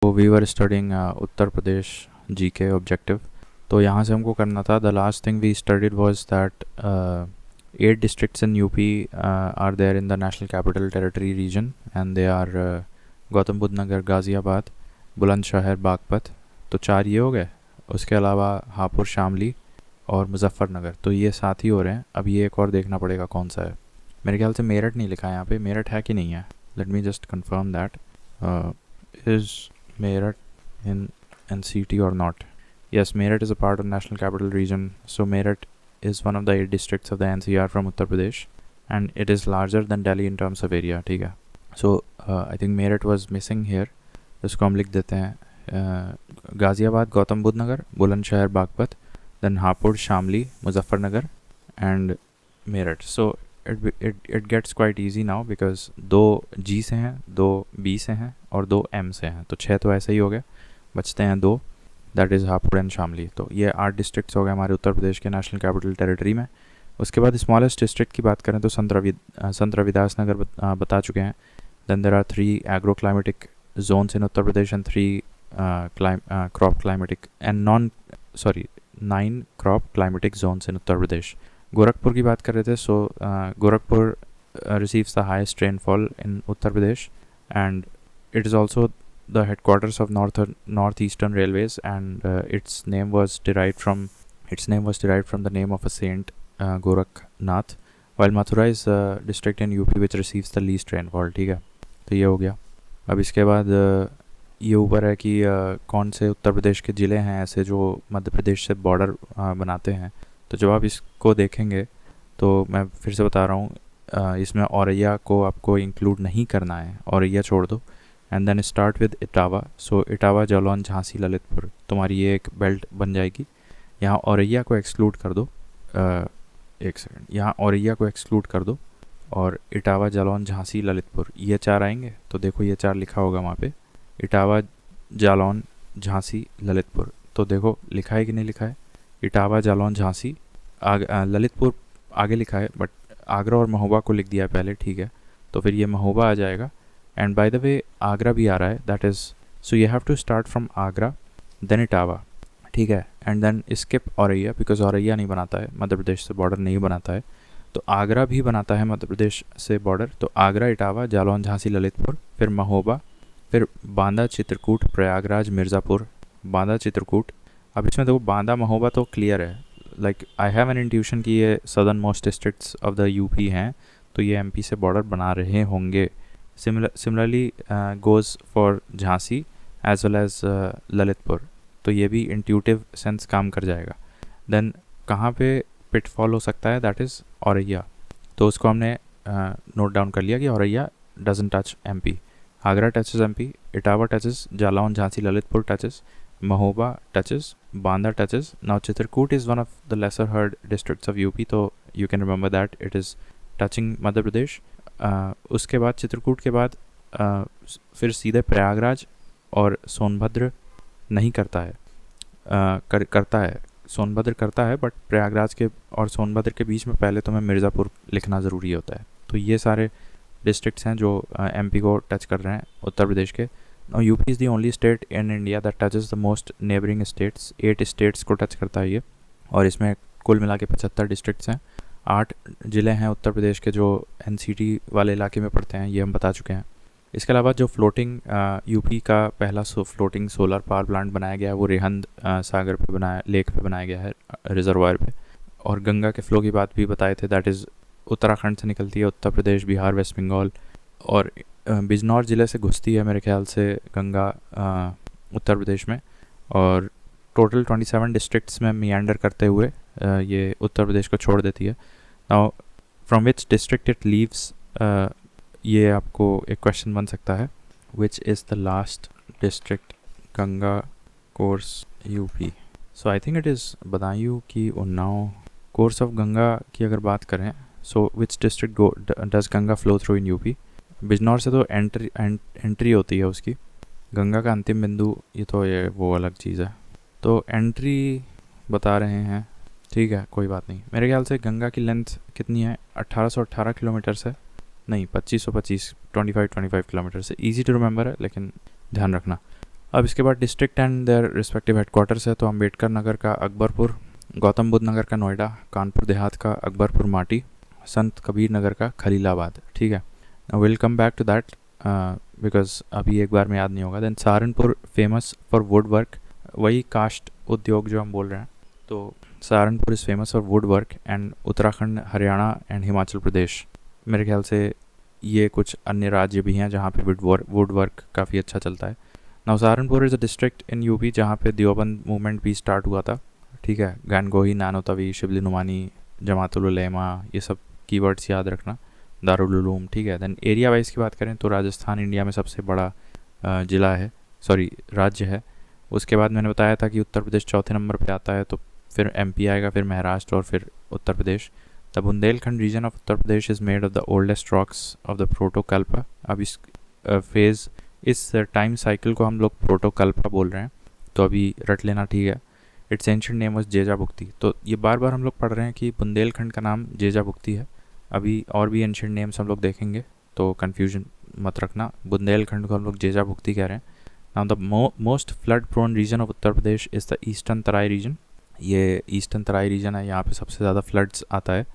तो we were studying Uttar Pradesh GK objective. तो यहाँ से हमको करना था, the last thing we studied was that 8 districts in UP are there in the National Capital Territory region, and they are Gautam Buddh Nagar, Ghaziabad, Bulandshahr, Baghpat. तो 4 ये हो गए। उसके अलावा हापुड़, शामली और मुजफ्फरनगर। तो ये 7 ही हो रहे हैं। अब ये एक और देखना पड़ेगा कौन सा है। मेरे ख्याल से मेरठ नहीं लिखा है यहाँ पे। मेरठ है कि नहीं है? Let me just confirm that is Meerut in NCT or not. Yes, Meerut is a part of National Capital Region. So Meerut is one of the 8 districts of the NCR from Uttar Pradesh, and it is larger than Delhi in terms of area. ठीक है. So I think Meerut was missing here. इसको हम लिख देते हैं गाज़ियाबाद, गौतम बुद्ध नगर, Bulandshahr, Baghpat, then Hapur, Shamli, Muzaffarnagar and Meerut. So it gets quite easy now because 2 G से हैं, 2 B से हैं और 2 M से हैं। तो 6 तो ऐसे ही हो गए, बचते हैं 2, that is Hapur and Shamli. तो ये 8 डिस्ट्रिक्ट्स हो गए हमारे उत्तर प्रदेश के नेशनल कैपिटल टेरिटरी में। उसके बाद स्मॉलेस्ट डिस्ट्रिक्ट की बात करें तो संत रविदास नगर बता चुके हैं। Then there are 3 agro climatic zones in Uttar Pradesh and crop climatic and 9 crop climatic zones in Uttar Pradesh. Gorakhpur की बात कर रहे थे। So Gorakhpur receives the highest rainfall in Uttar Pradesh, and it is also the headquarters of Northeastern Railways, and its name was derived from the name of a saint, Gorakhnath, while Mathura is a district in UP which receives the least rainfall। ठीक है, तो ये हो गया। अब इसके बाद ये ऊपर है कि कौन से उत्तर प्रदेश के ज़िले हैं ऐसे जो मध्य प्रदेश से बॉर्डर बनाते हैं। तो जब आप इसको देखेंगे तो मैं फिर से बता रहा हूँ, इसमें औरैया को आपको इंक्लूड नहीं करना है, औरैया छोड़ दो। And then start with Etawah. So Etawah, Jalaun, Jhansi, Lalitpur, तुम्हारी ये एक बेल्ट बन जाएगी। यहाँ औरैया को एक्सक्लूड कर दो, एक सेकंड, यहाँ औरैया को एक्सक्लूड कर दो और इटावा, जालौन, झांसी, ललितपुर, ये 4 आएंगे। तो देखो ये 4 लिखा होगा वहाँ पे, इटावा, जालौन, झांसी, ललितपुर। तो देखो लिखा है कि नहीं लिखा है? इटावा, जालौन, झांसी, ललितपुर आगे लिखा है, बट आगरा और महोबा को लिख दिया है पहले। ठीक है, तो फिर ये महोबा आ जाएगा। And by the way Agra भी आ रहा है, that is, so you have to start from Agra then Etawah. ठीक है, and then skip Auraiya, because Auraiya नहीं बनाता है, मध्य प्रदेश से बॉर्डर नहीं बनाता है। तो आगरा भी बनाता है मध्य प्रदेश से बॉर्डर। तो आगरा, इटावा, जालौन, झांसी, ललितपुर, फिर महोबा, फिर बांदा, चित्रकूट, प्रयागराज, मिर्ज़ापुर, बांदा, चित्रकूट। अब इसमें देखो बांदा, महोबा तो क्लियर है, like I have an intuition कि ये southern most districts of the UP हैं, तो ये एमपी से बॉर्डर बना रहे होंगे। Similarly goes for Jhansi as well as Lalitpur. तो ये भी इंट्यूटिव सेंस काम कर जाएगा। देन कहाँ पे पिटफॉल हो सकता है, दैट इज़ औरैया। तो उसको हमने नोट डाउन कर लिया कि Auraiya doesn't touch MP. Agra touches MP, Etawah touches, Jalaun, Jhansi, Lalitpur touches, Mahoba touches, Banda touches. Now Chitrakoot is one of the lesser heard districts of UP, तो you can remember that it is touching Madhya Pradesh. उसके बाद चित्रकूट के बाद फिर सीधे प्रयागराज और सोनभद्र नहीं करता है, करता है, सोनभद्र करता है, बट प्रयागराज के और सोनभद्र के बीच में पहले तुम्हें मिर्ज़ापुर लिखना ज़रूरी होता है। तो ये सारे डिस्ट्रिक्ट्स हैं जो एमपी को टच कर रहे हैं उत्तर प्रदेश के। UP is the only state in India that touches the most neighbouring states. 8 states को टच करता है ये, और इसमें कुल मिला के 75 डिस्ट्रिक्ट्स हैं। 8 ज़िले हैं उत्तर प्रदेश के जो एनसीटी वाले इलाके में पड़ते हैं, ये हम बता चुके हैं। इसके अलावा जो फ्लोटिंग यूपी का पहला फ्लोटिंग सोलर पावर प्लांट बनाया गया है वो रेहंद सागर पे बनाया, लेक पे बनाया गया है, रिजर्वायर पे। और गंगा के फ्लो की बात भी बताए थे, दैट इज़ उत्तराखंड से निकलती है, उत्तर प्रदेश, बिहार, वेस्ट बंगाल और बिजनौर ज़िले से घुसती है मेरे ख्याल से गंगा उत्तर प्रदेश में। और टोटल 27 डिस्ट्रिक्ट्स में मियांडर करते हुए ये उत्तर प्रदेश को छोड़ देती है। Now from which district it leaves, ये आपको एक क्वेश्चन बन सकता है, which is the last district Ganga course UP. So I think it is Budaun की उन्नाव। कोर्स ऑफ गंगा की अगर बात करें, so which district does Ganga flow through in UP. Bijnor से तो एंट्री होती है उसकी, गंगा का अंतिम बिंदु ये तो ये वो अलग चीज़ है। तो एंट्री बता रहे हैं, ठीक है कोई बात नहीं। मेरे ख्याल से गंगा की लेंथ कितनी है, 1818 किलोमीटर से, नहीं 2525 किलोमीटर से। ईजी टू रिमेंबर है लेकिन ध्यान रखना। अब इसके बाद district and their respective headquarters है, तो अम्बेडकर नगर का अकबरपुर, गौतम बुद्ध नगर का नोएडा, कानपुर देहात का अकबरपुर माटी, संत कबीर नगर का खलीलाबाद। ठीक है, will come back to that because अभी एक बार में याद नहीं होगा। Then Saharanpur famous for wood work, वही कास्ट उद्योग जो हम बोल रहे हैं, तो Saharanpur is famous for wood work. And Uttarakhand, Haryana and Himachal Pradesh, मेरे ख्याल से ये कुछ अन्य राज्य भी हैं जहाँ पे वुड वर्क काफ़ी अच्छा चलता है। Now Saharanpur is a district in UP जहाँ पे देवबंद मूवमेंट भी स्टार्ट हुआ था। ठीक है, गनगोही, नानोतवी, शिबली नुमानी, जमातुल उलेमा, ये सब कीवर्ड्स याद रखना, दारुल उलूम। ठीक है, देन एरिया वाइज की बात करें तो राजस्थान इंडिया में सबसे बड़ा ज़िला है, सॉरी राज्य है। उसके बाद मैंने बताया था कि उत्तर प्रदेश चौथे नंबर पे आता है, तो फिर एमपी आएगा, फिर महाराष्ट्र और फिर Uttar Pradesh. The Bundelkhand region of Uttar Pradesh is made of the oldest rocks of the प्रोटोकल्पा। अब इस फेज़, इस टाइम साइकिल को हम लोग प्रोटोकल्पा बोल रहे हैं, तो अभी रट लेना। ठीक है, its ancient name was Jeja Bhukti. तो ये बार बार हम लोग पढ़ रहे हैं कि बुंदेलखंड का नाम जेजा भुक्ति है। अभी और भी एंशिएंट नेम्स हम लोग देखेंगे, तो कन्फ्यूजन मत रखना, बुंदेलखंड को हम लोग जेजा भुक्ति कह रहे हैं। Now the most flood prone region of Uttar Pradesh is the eastern Terai region. ये ईस्टर्न तराई रीजन है, यहाँ पे सबसे ज़्यादा फ्लड्स आता है।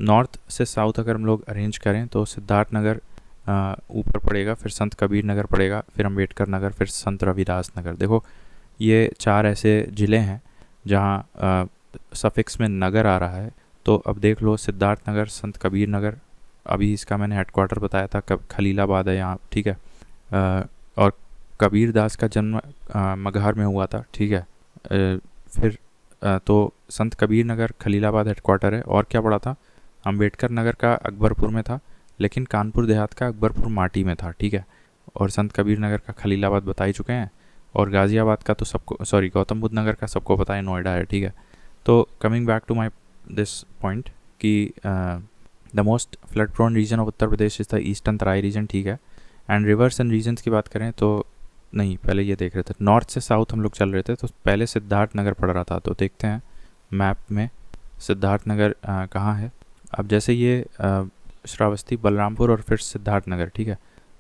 नॉर्थ से साउथ अगर हम लोग अरेंज करें तो सिद्धार्थ नगर ऊपर पड़ेगा, फिर संत कबीर नगर पड़ेगा, फिर अम्बेडकर नगर, फिर संत रविदास नगर। देखो ये 4 ऐसे ज़िले हैं जहाँ सफिक्स में नगर आ रहा है। तो अब देख लो, सिद्धार्थ नगर, संत कबीर नगर, अभी इसका मैंने हेडक्वार्टर बताया था, खलीलाबाद है यहाँ। ठीक है, और कबीर दास का जन्म मगहर में हुआ था। ठीक है, फिर तो संत कबीर नगर खलीलाबाद हेडक्वार्टर है। और क्या पड़ा था, अम्बेडकर नगर का अकबरपुर में था, लेकिन कानपुर देहात का अकबरपुर माटी में था। ठीक है, और संत कबीर नगर का खलीलाबाद बता ही चुके हैं, और गाज़ियाबाद का तो सबको, सॉरी गौतम बुद्ध नगर का सबको पता है, नोएडा है। ठीक है, तो coming back to my this point कि the most flood prone region of Uttar Pradesh is the eastern Terai region. ठीक है, एंड रिवर्स एंड रीजन्स की बात करें तो नहीं, पहले ये देख रहे थे, नॉर्थ से साउथ हम लोग चल रहे थे, तो पहले सिद्धार्थ नगर पड़ रहा था। तो देखते हैं मैप में सिद्धार्थ नगर कहाँ है। अब जैसे ये श्रावस्ती, बलरामपुर और फिर सिद्धार्थ नगर। ठीक है,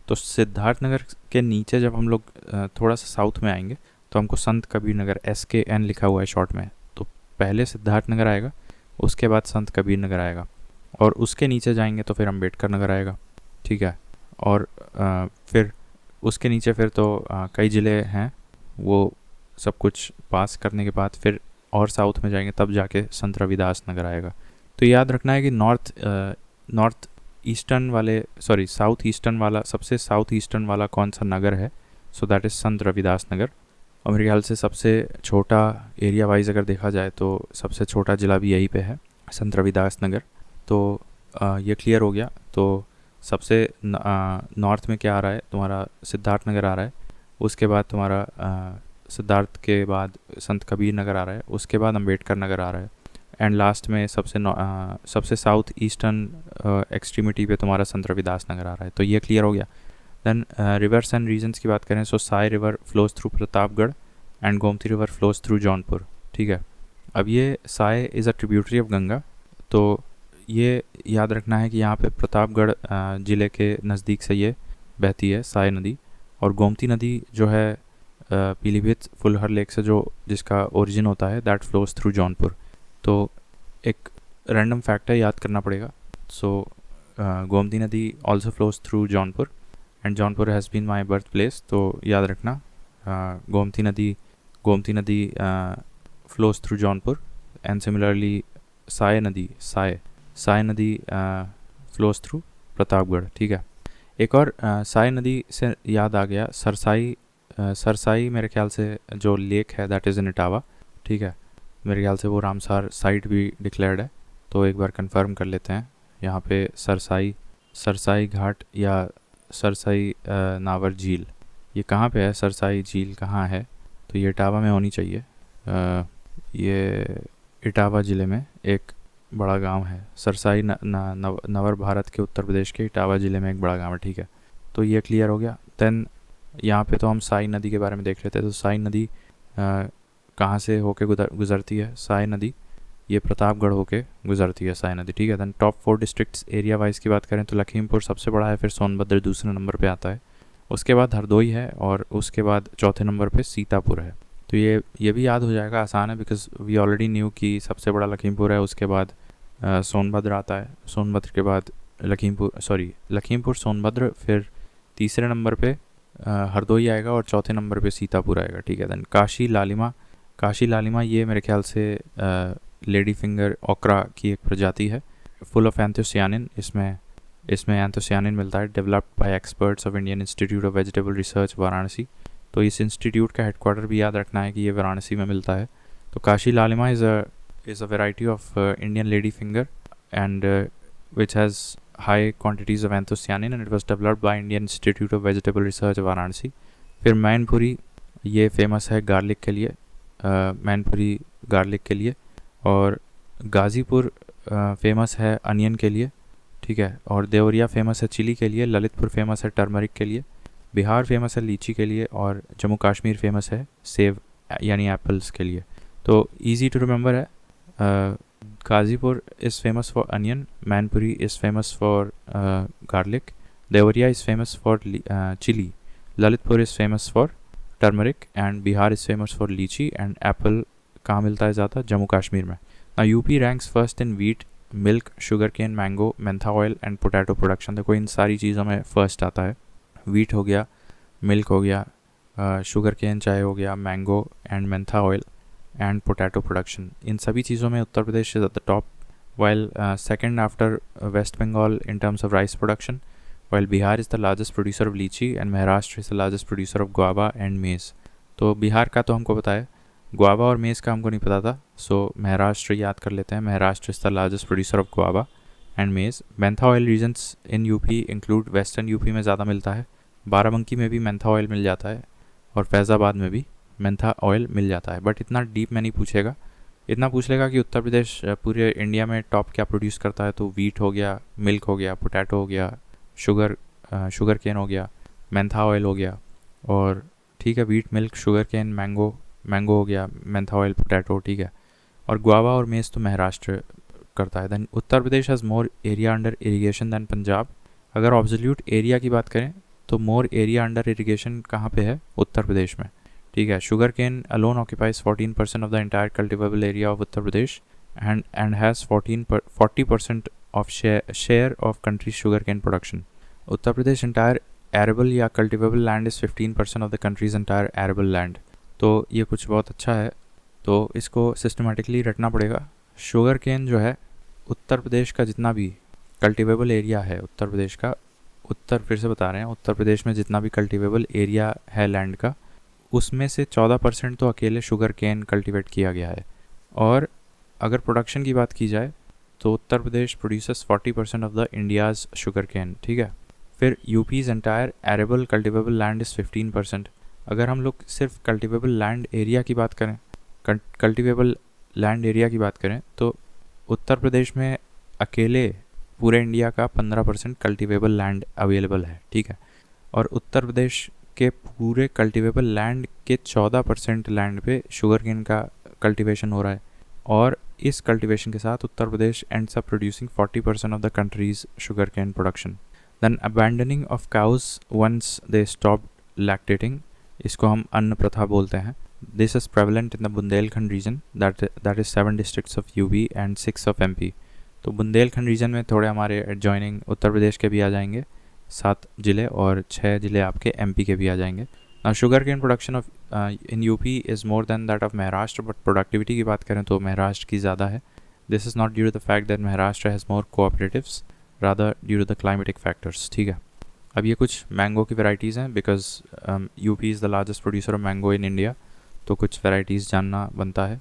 तो सिद्धार्थ नगर के नीचे जब हम लोग थोड़ा सा साउथ में आएंगे तो हमको संत कबीर नगर, SKN लिखा हुआ है शॉर्ट में, तो पहले सिद्धार्थ नगर आएगा, उसके बाद संत कबीर नगर आएगा, और उसके नीचे जाएंगे तो फिर अम्बेडकर नगर आएगा। ठीक है, और फिर उसके नीचे फिर तो कई ज़िले हैं, वो सब कुछ पास करने के बाद फिर और साउथ में जाएंगे, तब जाके संत रविदास नगर आएगा। तो याद रखना है कि नॉर्थ ईस्टर्न वाले, सॉरी साउथ ईस्टर्न वाला, सबसे साउथ ईस्टर्न वाला कौन सा नगर है, सो दैट इज़ संत रविदास नगर। और मेरे ख्याल से सबसे छोटा एरिया वाइज अगर देखा जाए तो सबसे छोटा ज़िला भी यहीं पे है, संत रविदास नगर। तो ये क्लियर हो गया। तो सबसे नॉर्थ में क्या आ रहा है, तुम्हारा सिद्धार्थ नगर आ रहा है, उसके बाद तुम्हारा सिद्धार्थ के बाद संत कबीर नगर आ रहा है, उसके बाद अम्बेडकर नगर आ रहा है, एंड लास्ट में सबसे साउथ ईस्टर्न एक्सट्रीमिटी पे तुम्हारा संत रविदास नगर आ रहा है। तो ये क्लियर हो गया। देन रिवर्स एंड रीजन्स की बात करें, so Sai river flows through Pratapgarh and Gomti river flows through Jaunpur. ठीक है, अब ये Sai is a tributary of Ganga, तो ये याद रखना है कि यहाँ पे प्रतापगढ़ ज़िले के नज़दीक से ये बहती है साई नदी, और गोमती नदी जो है पीलीभीत फुलहर लेक से जो जिसका ओरिजिन होता है, दैट फ्लोज थ्रू जौनपुर। तो एक रैंडम फैक्ट है, याद करना पड़ेगा। So Gomti nadi also flows through Jaunpur and Jaunpur has been my birth place. तो याद रखना, Gomti nadi flows through Jaunpur, and similarly Sai nadi flows through Pratapgarh. ठीक है, एक और साई नदी से याद आ गया, सरसाई मेरे ख्याल से जो लेक है दैट इज़ इन इटावा। ठीक है, मेरे ख्याल से वो रामसार साइट भी डिक्लेयर्ड है, तो एक बार कंफर्म कर लेते हैं। यहाँ पे सरसाई घाट या सरसाई नावर झील, ये कहाँ पे है, सरसाई झील कहाँ है, तो ये इटावा में होनी चाहिए। ये इटावा ज़िले में एक बड़ा गांव है सरसाई, नवर भारत के उत्तर प्रदेश के इटावा ज़िले में एक बड़ा गांव है। ठीक है, तो ये क्लियर हो गया। देन यहाँ पे तो हम साई नदी के बारे में देख रहे थे, तो साई नदी कहाँ से होके गुजरती है, साई नदी ये प्रतापगढ़ होके गुजरती है साई नदी। ठीक है, then top 4 districts area wise की बात करें तो लखीमपुर सबसे बड़ा है, फिर सोनभद्र दूसरे नंबर पे आता है, उसके बाद हरदोई है और उसके बाद चौथे नंबर पे सीतापुर है। तो ये भी याद हो जाएगा, आसान है, बिकॉज वी ऑलरेडी न्यू कि सबसे बड़ा लखीमपुर है, उसके बाद सोनभद्र आता है, सोनभद्र के बाद लखीमपुर सोनभद्र, फिर तीसरे नंबर पे हरदोई आएगा और चौथे नंबर पे सीतापुर आएगा। ठीक है, देन काशी लालिमा ये मेरे ख्याल से लेडी फिंगर ओकरा की एक प्रजाति है, फुल ऑफ एंथोसियानिन। इसमें एंथोसियानिन मिलता है, developed by experts of Indian institute of vegetable research Varanasi. तो इस इंस्टीट्यूट का हेडक्वार्टर भी याद रखना है कि ये वाराणसी में मिलता है। तो काशी लालिमा is a variety of Indian lady finger and which has high quantities of anthocyanin and it was developed by Indian Institute of Vegetable Research Varanasi. फिर मैनपुरी ये फेमस है गार्लिक के लिए, मैनपुरी गार्लिक के लिए, और गाज़ीपुर फेमस है अनियन के लिए। ठीक है, और देवरिया फेमस है चिली के लिए, ललितपुर फेमस है टर्मरिक के लिए, बिहार फेमस है लीची के लिए, और जम्मू कश्मीर फेमस है सेब यानी एप्पल्स के लिए। तो इजी टू रिमेंबर है, Ghazipur is famous for onion, Manpuri is famous for garlic, Devariya is famous for chili, Lalitpur is famous for turmeric and Bihar is famous for lychee and apple कहाँ मिलता है ज़्यादा? जम्मू कश्मीर में। Now UP ranks first in wheat, milk, sugarcane, mango, mentha oil and potato production। देखो इन सारी चीज़ों में first आता है, wheat हो गया, milk हो गया, sugarcane चाय हो गया, mango and mentha oil and potato production। इन सभी चीज़ों में Uttar Pradesh is at the top, while second after West Bengal in terms of rice production, while Bihar is the largest producer of lychee and Maharashtra is the largest producer of guava and maize। तो बिहार का तो हमको पता है, guava और मेज़ का हमको नहीं पता था, सो महाराष्ट्र याद कर लेते हैं। Maharashtra is the largest producer of guava and maize. Mentha oil regions in UP include western UP में ज़्यादा मिलता है, बाराबंकी में भी मेंथा ऑयल मिल जाता है और फैज़ाबाद में भी मेंथा ऑयल मिल जाता है। बट इतना डीप में नहीं पूछेगा, इतना पूछ लेगा कि उत्तर प्रदेश पूरे इंडिया में टॉप क्या प्रोड्यूस करता है, तो वीट हो गया, मिल्क हो गया, पोटैटो हो गया, शुगर केन हो गया, मेंथा ऑयल हो गया, और ठीक है wheat, milk, sugar cane, mango हो गया, मेंथा ऑयल, पोटैटो, ठीक है, और गुआवा और मेज़ तो महाराष्ट्र करता है। Than Uttar Pradesh has more area under irrigation than Punjab. अगर ऑब्सोल्यूट एरिया की बात करें तो मोर एरिया अंडर इरीगेशन कहाँ पे है? उत्तर प्रदेश में। ठीक है, sugar cane alone occupies 14% of the entire cultivable area of Uttar Pradesh and has 40% of share of country sugar cane production. Uttar Pradesh entire arable या cultivable land is 15% of the country's entire arable land. तो ये कुछ बहुत अच्छा है, तो इसको सिस्टमेटिकली रटना पड़ेगा। शुगर केन जो है उत्तर प्रदेश का जितना भी कल्टिवेबल एरिया है उत्तर प्रदेश का, फिर से बता रहे हैं, उत्तर प्रदेश में जितना भी कल्टिवेबल एरिया है लैंड का, उसमें से 14% तो अकेले शुगर केन कल्टिवेट किया गया है। और अगर प्रोडक्शन की बात की जाए तो Uttar Pradesh produces 40% of the India's sugar cane. ठीक है, फिर UP's entire arable cultivable land is 15%। अगर हम लोग सिर्फ कल्टिवेबल लैंड एरिया की बात करें, तो उत्तर प्रदेश में अकेले पूरे इंडिया का 15% कल्टिवेबल लैंड अवेलेबल है। ठीक है, और उत्तर प्रदेश के पूरे कल्टिवेबल लैंड के 14% लैंड पे शुगर केन का कल्टिवेशन हो रहा है, और इस कल्टिवेशन के साथ Uttar Pradesh ends up producing 40% of the country's sugar cane production. Then abandoning of cows once they stop lactating, इसको हम अन्न प्रथा बोलते हैं। This is prevalent in the Bundelkhand region, that is 7 districts of UP and 6 of MP. तो Bundelkhand reason में थोड़े हमारे एडजॉइनिंग उत्तर प्रदेश के भी आ जाएंगे 7 ज़िले, और 6 ज़िले आपके एमपी के भी आ जाएंगे। Sugar cane production of in UP is more than that of Maharashtra, but productivity की बात करें तो महाराष्ट्र की ज़्यादा है। This is not due to the fact that Maharashtra has more cooperatives, rather due to the climatic factors. ठीक है, अब ये कुछ मैंगो की वैराइटीज़ हैं, because UP is the largest producer of mango in India, तो कुछ वैराइटीज़ जानना बनता है।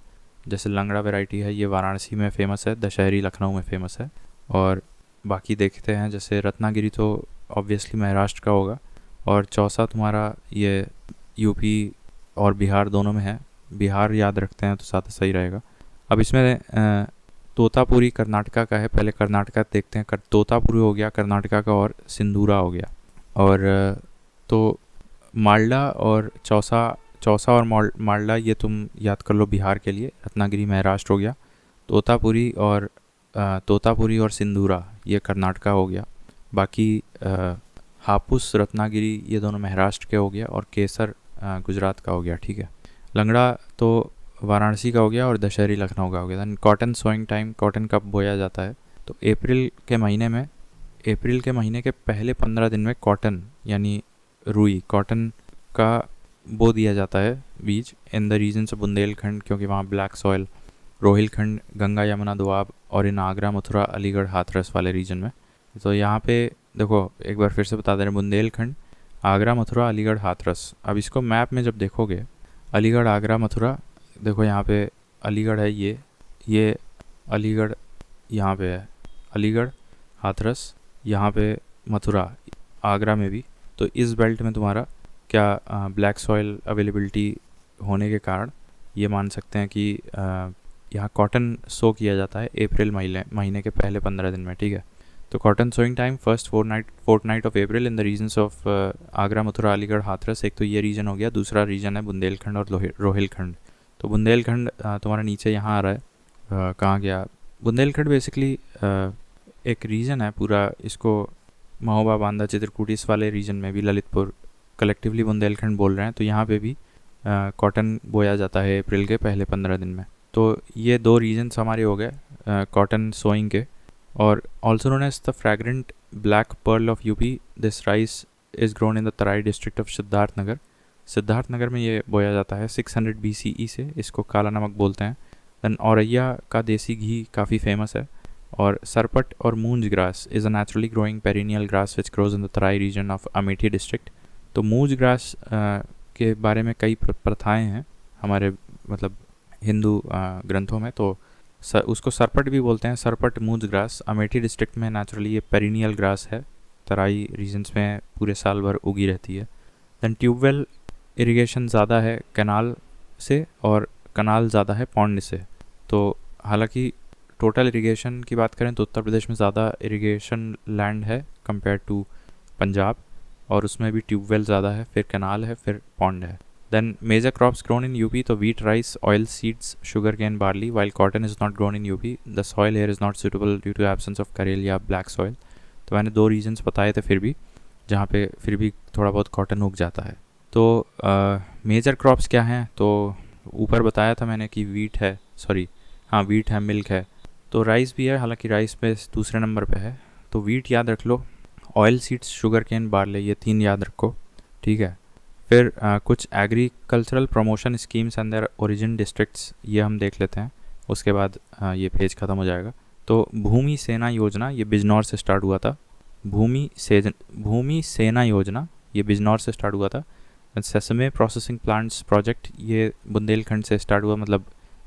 जैसे लंगड़ा वैरायटी है, ये वाराणसी में फ़ेमस है, दशहरी लखनऊ में फ़ेमस है। और बाकी देखते हैं, जैसे रत्नागिरी तो ऑब्वियसली महाराष्ट्र का होगा, और चौसा तुम्हारा ये यूपी और बिहार दोनों में है। बिहार याद रखते हैं तो ज़्यादा सही रहेगा। अब इसमें तोतापुरी कर्नाटका का है, पहले कर्नाटका देखते हैं। तोतापुरी हो गया कर्नाटका का, और सिंदूरा हो गया। और तो मालडा और चौसा और मालडा ये तुम याद कर लो बिहार के लिए, रत्नागिरी महाराष्ट्र हो गया। तोतापुरी और सिंदूरा ये कर्नाटका हो गया। बाकी हापुस रत्नागिरी ये दोनों महाराष्ट्र के हो गया, और केसर गुजरात का हो गया, ठीक है। लंगड़ा तो वाराणसी का हो गया, और दशहरी लखनऊ का हो गया। Then cotton sowing time, cotton कब बोया जाता है, तो अप्रैल के महीने के पहले 15 दिन में कॉटन यानी रुई कॉटन का बो दिया जाता है बीज in the region of Bundelkhand, क्योंकि वहाँ ब्लैक सॉयल, रोहिलखंड, गंगा यमुना दोआब, और इन आगरा मथुरा अलीगढ़ हाथरस वाले रीजन में। तो यहाँ पे देखो एक बार फिर से बता दे रहे हैं, बुंदेलखंड, आगरा मथुरा अलीगढ़ हाथरस। अब इसको मैप में जब देखोगे, अलीगढ़ आगरा मथुरा, देखो यहाँ पे अलीगढ़ है, ये अलीगढ़ यहाँ पे है, अलीगढ़ हाथरस, यहाँ पे मथुरा, आगरा में भी। तो इस बेल्ट में तुम्हारा क्या ब्लैक सॉइल अवेलेबिलिटी होने के कारण ये मान सकते हैं कि यहाँ कॉटन सो किया जाता है अप्रैल महीने के पहले 15 दिन में, ठीक है। तो cotton sowing time first fortnight of April in the regions of Agra Mathura Aligarh Hathras. एक तो ये रीजन हो गया, दूसरा रीजन है बुंदेलखंड और रोहिलखंड। तो बुंदेलखंड तुम्हारा नीचे यहाँ आ रहा है, कहाँ गया बुंदेलखंड, बेसिकली एक रीजन है पूरा, इसको महोबा, बांदा, चित्रकूट इस वाले रीजन में भी ललितपुर कलेक्टिवली बुंदेलखंड बोल रहे हैं। तो यहाँ पे भी कॉटन बोया जाता है अप्रैल के पहले 15 दिन में। तो ये दो रीजन्स हमारे हो गए कॉटन सोइंग के। और also known as the fragrant black pearl of UP, this rice is grown in the Terai district of Siddharthnagar में ये बोया जाता है 600 BCE से, इसको काला नमक बोलते हैं। दैन औरैया का देसी घी काफ़ी फेमस है। और सरपट और munj grass is a naturally growing perennial grass which grows in the Terai region of Amethi district. तो मूंज ग्रास के बारे में कई प्रथाएं हैं हमारे मतलब हिंदू ग्रंथों में। तो उसको सरपट भी बोलते हैं, सरपट मूंज ग्रास। अमेठी डिस्ट्रिक्ट में नेचुरली ये पेरिनियल ग्रास है, तराई रीजन्स में पूरे साल भर उगी रहती है। दैन ट्यूबवेल इरिगेशन ज़्यादा है कैनाल से, और कनाल ज़्यादा है पॉन्ड से। तो हालांकि टोटल इरिगेशन की बात करें तो उत्तर प्रदेश में ज़्यादा इरिगेशन लैंड है कंपेयर टू पंजाब, और उसमें भी ट्यूबवेल ज़्यादा है, फिर कैनाल है, फिर पॉन्ड है। Then major crops grown in UP, तो wheat, rice, oil seeds, sugar cane, barley, while cotton is not grown in UP. The soil here is not suitable due to absence of करेल या black soil. तो मैंने दो regions बताए थे फिर भी, जहाँ पे फिर भी थोड़ा बहुत कॉटन उग जाता है। तो मेजर क्रॉप्स क्या हैं, तो ऊपर बताया था मैंने कि वीट है, वीट है, मिल्क है, तो राइस भी है, हालांकि राइस पे दूसरे नंबर पे है। तो वीट याद रख लो, oil seeds, sugar cane, barley, ये 3 याद रखो, ठीक है। फिर कुछ agricultural promotion schemes and their origin districts, ये हम देख लेते हैं, उसके बाद ये पेज ख़त्म हो जाएगा। तो भूमि सेना योजना, ये बिजनौर से स्टार्ट हुआ था। भूमि सेना योजना ये बिजनौर से स्टार्ट हुआ था। सेसमे प्रोसेसिंग प्लांट्स प्रोजेक्ट, ये बुंदेलखंड से स्टार्ट हुआ, मतलब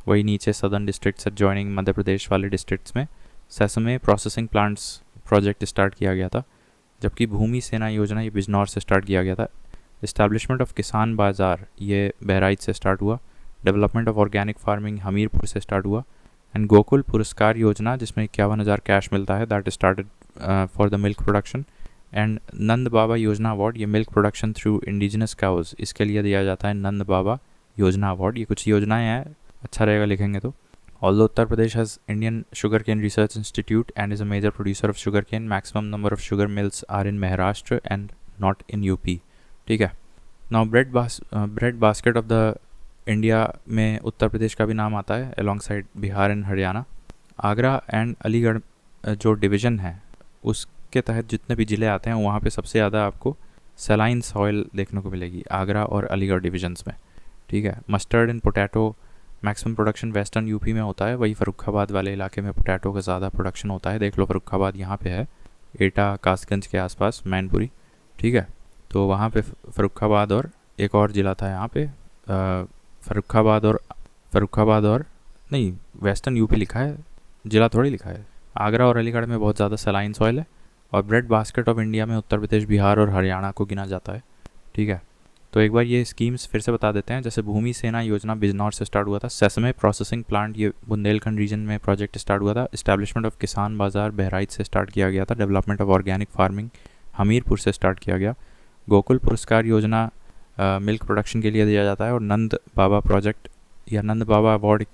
वही नीचे southern districts joining Madhya Pradesh वाले डिस्ट्रिक्ट्स में sesame processing plants project start किया गया था। जबकि भूमि सेना योजना ये बिजनौर से स्टार्ट किया गया था। इस्टेब्लिशमेंट ऑफ किसान बाज़ार ये बहराइच से स्टार्ट हुआ। Development of organic farming Hamirpur से स्टार्ट हुआ। एंड गोकुल पुरस्कार योजना जिसमें 51,000 कैश मिलता है, that started for the milk production. And Nand Baba योजना अवार्ड, ये milk production through indigenous cows, इसके लिए दिया जाता है नंद बाबा योजना अवार्ड। ये कुछ योजनाएं हैं, अच्छा रहेगा लिखेंगे तो। Although Uttar Pradesh has Indian Sugarcane Research Institute and is a major producer of sugarcane, maximum number of sugar mills are in Maharashtra and not in UP. ठीक है। Now bread basket of the India में उत्तर प्रदेश का भी नाम आता है alongside Bihar and Haryana. Agra and Aligarh जो division है उसके तहत जितने भी ज़िले आते हैं वहाँ पे सबसे ज़्यादा आपको सलाइन सॉइल देखने को मिलेगी आगरा और अलीगढ़ डिविजन्स में, ठीक है। Mustard and potato maximum production western UP में होता है, वही फर्रुखाबाद वाले इलाके में पोटैटो का ज़्यादा प्रोडक्शन होता है। देख लो फर्रुखाबाद यहाँ पे है, एटा कासगंज के आसपास मैनपुरी, ठीक है। तो वहाँ पे फर्रुखाबाद और एक और ज़िला था यहाँ पे फर्रुखाबाद और नहीं, वेस्टर्न यूपी लिखा है, ज़िला थोड़ी लिखा है। आगरा और अलीगढ़ में बहुत ज़्यादा सलाइन सॉइल है। और ब्रेड बास्केट ऑफ इंडिया में उत्तर प्रदेश, बिहार और हरियाणा को गिना जाता है, ठीक है। तो एक बार ये स्कीम्स फिर से बता देते हैं। जैसे भूमि सेना योजना बिजनौर से स्टार्ट हुआ था। सेसमे प्रोसेसिंग प्लांट ये बुंदेलखंड रीजन में प्रोजेक्ट स्टार्ट हुआ था। इस्टेब्लिशमेंट ऑफ किसान बाज़ार बहराइच से स्टार्ट किया गया था। Development of organic farming Hamirpur से स्टार्ट किया गया। गोकुल पुरस्कार योजना मिल्क प्रोडक्शन के लिए दिया जाता है। और नंद बाबा प्रोजेक्ट या नंद बाबा अवार्ड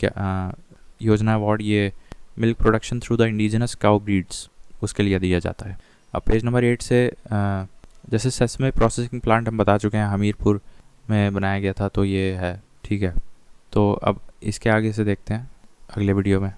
योजना अवार्ड ये milk production through the indigenous cow breeds उसके लिए दिया जाता है। अब पेज नंबर 8 से जैसे सेसमे प्रोसेसिंग प्लांट हम बता चुके हैं, हमीरपुर में बनाया गया था, तो ये है, ठीक है। तो अब इसके आगे से देखते हैं अगले वीडियो में।